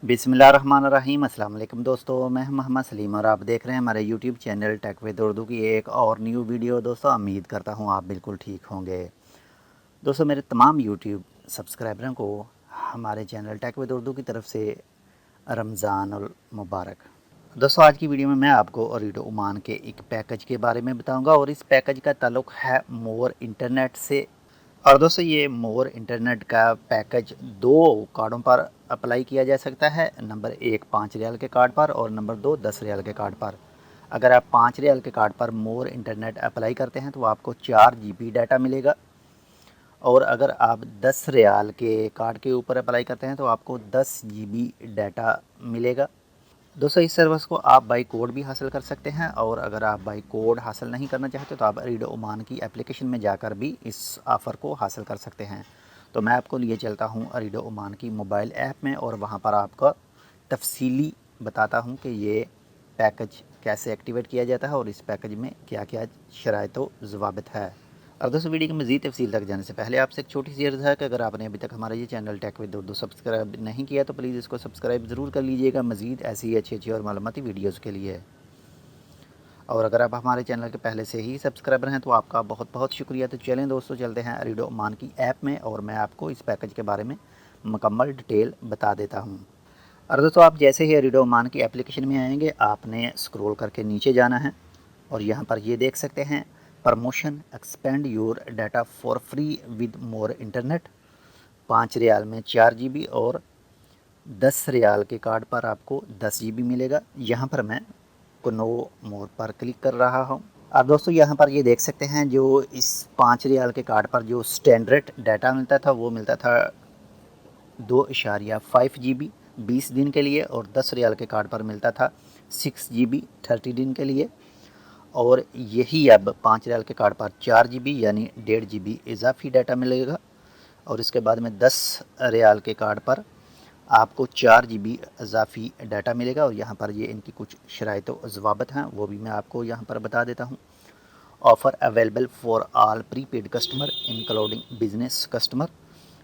बिस्मिल्लाहिर्रहमानिर्रहीम। अस्सलाम वालेकुम दोस्तों, मैं हूं मोहम्मद सलीम और आप देख रहे हैं हमारे YouTube channel tech with Urdu की एक और न्यू वीडियो। दोस्तों उम्मीद करता हूं आप बिल्कुल ठीक होंगे। दोस्तों मेरे तमाम यूट्यूब सब्सक्राइबरों को हमारे चैनल टेक विद उर्दू की तरफ से रमज़ानुल मुबारक। दोस्तों आज की वीडियो में मैं आपको ओरेडो ओमान के एक पैकेज के बारे में बताऊँगा और इस पैकेज का ताल्लुक़ है मोर इंटरनेट से। और दोस्तों ये मोर इंटरनेट का पैकेज दो कार्डों पर अप्लाई किया जा सकता है। नंबर 1 5 रियाल के कार्ड पर और नंबर 2 10 रियाल के कार्ड पर। अगर आप 5 रियाल के कार्ड पर मोर इंटरनेट अप्लाई करते हैं तो आपको 4 GB डाटा मिलेगा और अगर आप 10 रियाल के कार्ड के ऊपर अप्लाई करते हैं तो आपको 10 GB डाटा मिलेगा। दोस्तों इस सर्विस को आप बाई कोड भी हासिल कर सकते हैं और अगर आप बाई कोड हासिल नहीं करना चाहते तो आप ओरेडो ओमान की एप्लीकेशन में जाकर भी इस ऑफ़र को हासिल कर सकते हैं। तो मैं आपको लिए चलता हूं ओरेडो ओमान की मोबाइल ऐप में और वहां पर आपका तफसीली बताता हूं कि ये पैकेज कैसे एक्टिवेट किया जाता है और इस पैकेज में क्या क्या शराइत व ज़वाबित है। और दोस्तों वीडियो की मज़ीद तफसील तक जाने से पहले आपसे एक छोटी सी अर्ज़ है कि अगर आपने अभी तक हमारा ये channel tech with Urdu subscribe नहीं किया तो प्लीज़ इसको सब्सक्राइब ज़रूर कर लीजिएगा मज़ीद ऐसी अच्छी और मालूमाती वीडियोज़ के लिए। और अगर आप हमारे चैनल के पहले से ही सब्सक्राइबर हैं तो आपका बहुत बहुत शुक्रिया। तो चलें दोस्तों चलते हैं ओरेडो ओमान की ऐप में और मैं आपको इस पैकेज के बारे में मुकम्मल डिटेल बता देता हूँ। और दोस्तों आप जैसे ही ओरेडो ओमान की एप्लीकेशन में आएंगे आपने स्क्रॉल करके नीचे जाना है और यहाँ पर ये देख सकते हैं promotion expand your data for free with more internet. 5 riyal में 4 GB और 10 रियाल के कार्ड पर आपको 10 GB मिलेगा। यहाँ पर मैं नो मोर पर क्लिक कर रहा हूँ। अब दोस्तों यहाँ पर ये देख सकते हैं जो इस 5 रियाल के कार्ड पर जो स्टैंडर्ड डाटा मिलता था वो मिलता था 2.5 GB 20 दिन के लिए और 10 रियाल के कार्ड पर मिलता था 6 GB 30 दिन के लिए। और यही अब 5 रियाल के कार्ड पर 4 GB यानी 1.5 GB इजाफी डाटा मिलेगा और इसके बाद में 10 रियाल के कार्ड पर आपको 4 GB इजाफी डाटा मिलेगा। और यहाँ पर ये इनकी कुछ शराइत व ज़वाबित हैं वो भी मैं आपको यहाँ पर बता देता हूँ। Offer available for all prepaid customer including business customer.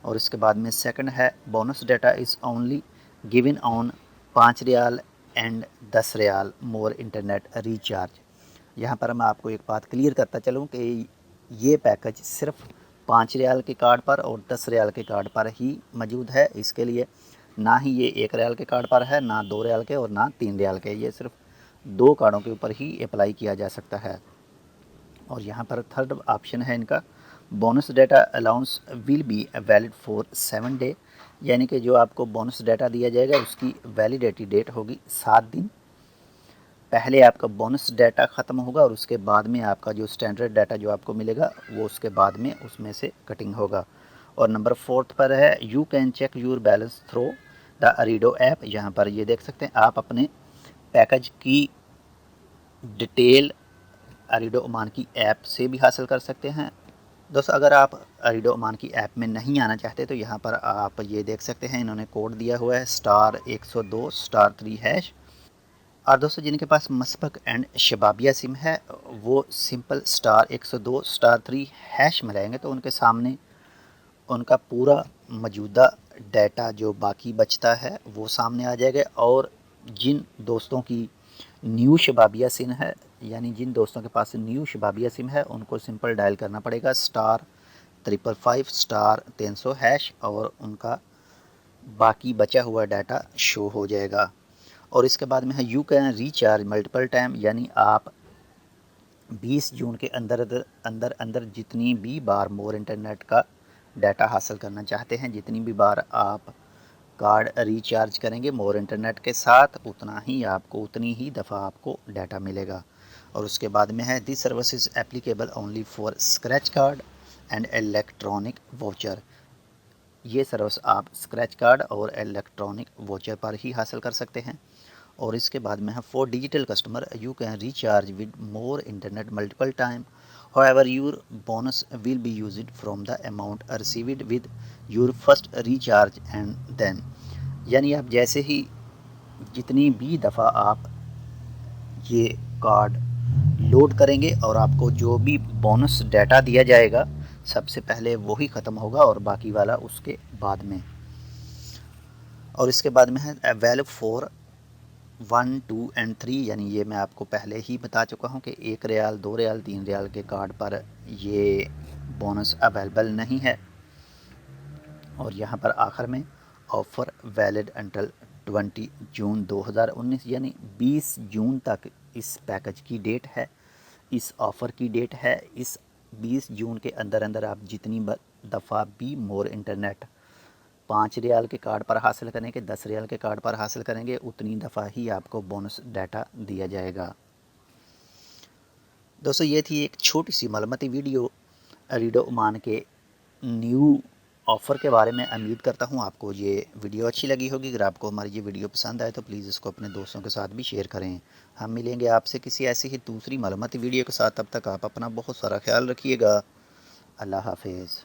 और इसके बाद में सेकंड है bonus data is only given on 5 riyal and 10 riyal more internet recharge. यहाँ पर मैं आपको एक बात क्लियर करता चलूँ कि ये पैकेज सिर्फ 5 रियाल के कार्ड पर और 10 रियाल के कार्ड पर ही मौजूद है। इसके लिए ना ही ये 1 रियाल के कार्ड पर है, ना 2 रियाल के और ना 3 रियाल के। ये सिर्फ 2 कार्डों के ऊपर ही अप्लाई किया जा सकता है। और यहाँ पर थर्ड ऑप्शन है इनका bonus data allowance will be valid for 7 day, यानी कि जो आपको बोनस डाटा दिया जाएगा उसकी वैलिडिटी डेट होगी 7 दिन। पहले आपका बोनस डाटा ख़त्म होगा और उसके बाद में आपका जो स्टैंडर्ड डाटा जो आपको मिलेगा वो उसके बाद में उसमें से कटिंग होगा। और नंबर 4 पर है you can check your balance through the Ooredoo app. यहाँ पर ये देख सकते हैं आप अपने पैकेज की डिटेल ओरेडो ओमान की ऐप से भी हासिल कर सकते हैं। दोस्तों अगर आप ओरेडो ओमान की ऐप में नहीं आना चाहते तो यहाँ पर आप ये देख सकते हैं इन्होंने कोड दिया हुआ है *102*3#। और दोस्तों जिनके पास मसबक एंड शबाबिया सिम है वो सिंपल *102*3# में रहेंगे तो उनके सामने उनका पूरा मौजूदा डाटा जो बाकी बचता है वो सामने आ जाएगा। और जिन दोस्तों की न्यू शबाबिया सिम है यानी जिन दोस्तों के पास न्यू शबाबिया सिम है उनको सिंपल डायल करना पड़ेगा *555*300# और उनका बाकी बचा हुआ डाटा शो हो जाएगा। और इसके बाद में है you can recharge multiple time, यानी आप 20 जून के अंदर अंदर अंदर जितनी भी बार मोर इंटरनेट का डाटा हासिल करना चाहते हैं, जितनी भी बार आप कार्ड रिचार्ज करेंगे मोर इंटरनेट के साथ उतनी ही दफ़ा आपको डाटा मिलेगा। और उसके बाद में है this service is applicable only for scratch card and electronic voucher. ये सर्विस आप स्क्रैच कार्ड और इलेक्ट्रॉनिक वाउचर पर ही हासिल कर सकते हैं। और इसके बाद में है for digital customer you can recharge with more internet multiple time, however your bonus will be used from the amount received with your first recharge and then, यानी आप जैसे ही जितनी भी दफ़ा आप ये कार्ड लोड करेंगे और आपको जो भी बोनस डाटा दिया जाएगा सबसे पहले वही ख़त्म होगा और बाकी वाला उसके बाद में। और इसके बाद में है वैल्यू फॉर 1, 2 एंड 3, यानी ये मैं आपको पहले ही बता चुका हूँ कि 1 रियाल, 2 रियाल, 3 रियाल के कार्ड पर ये बोनस अवेलेबल नहीं है। और यहाँ पर आखिर में ऑफ़र वैलिड अंटिल 20 जून 2019, यानी 20 जून तक इस पैकेज की डेट है, इस ऑफ़र की डेट है। इस 20 जून के अंदर अंदर आप जितनी दफ़ा भी मोर इंटरनेट 5 रियाल के कार्ड पर हासिल करेंगे, 10 रियाल के कार्ड पर हासिल करेंगे, उतनी दफ़ा ही आपको बोनस डाटा दिया जाएगा। दोस्तों ये थी एक छोटी सी मालूमाती वीडियो रेडियो ओमान के न्यू ऑफ़र के बारे में। उम्मीद करता हूँ आपको ये वीडियो अच्छी लगी होगी। अगर आपको हमारी ये वीडियो पसंद आए तो प्लीज़ इसको अपने दोस्तों के साथ भी शेयर करें। हम मिलेंगे आपसे किसी ऐसी ही दूसरी मालूमाती वीडियो के साथ। तब तक आप अपना बहुत सारा ख्याल रखिएगा। अल्लाह हाफिज़।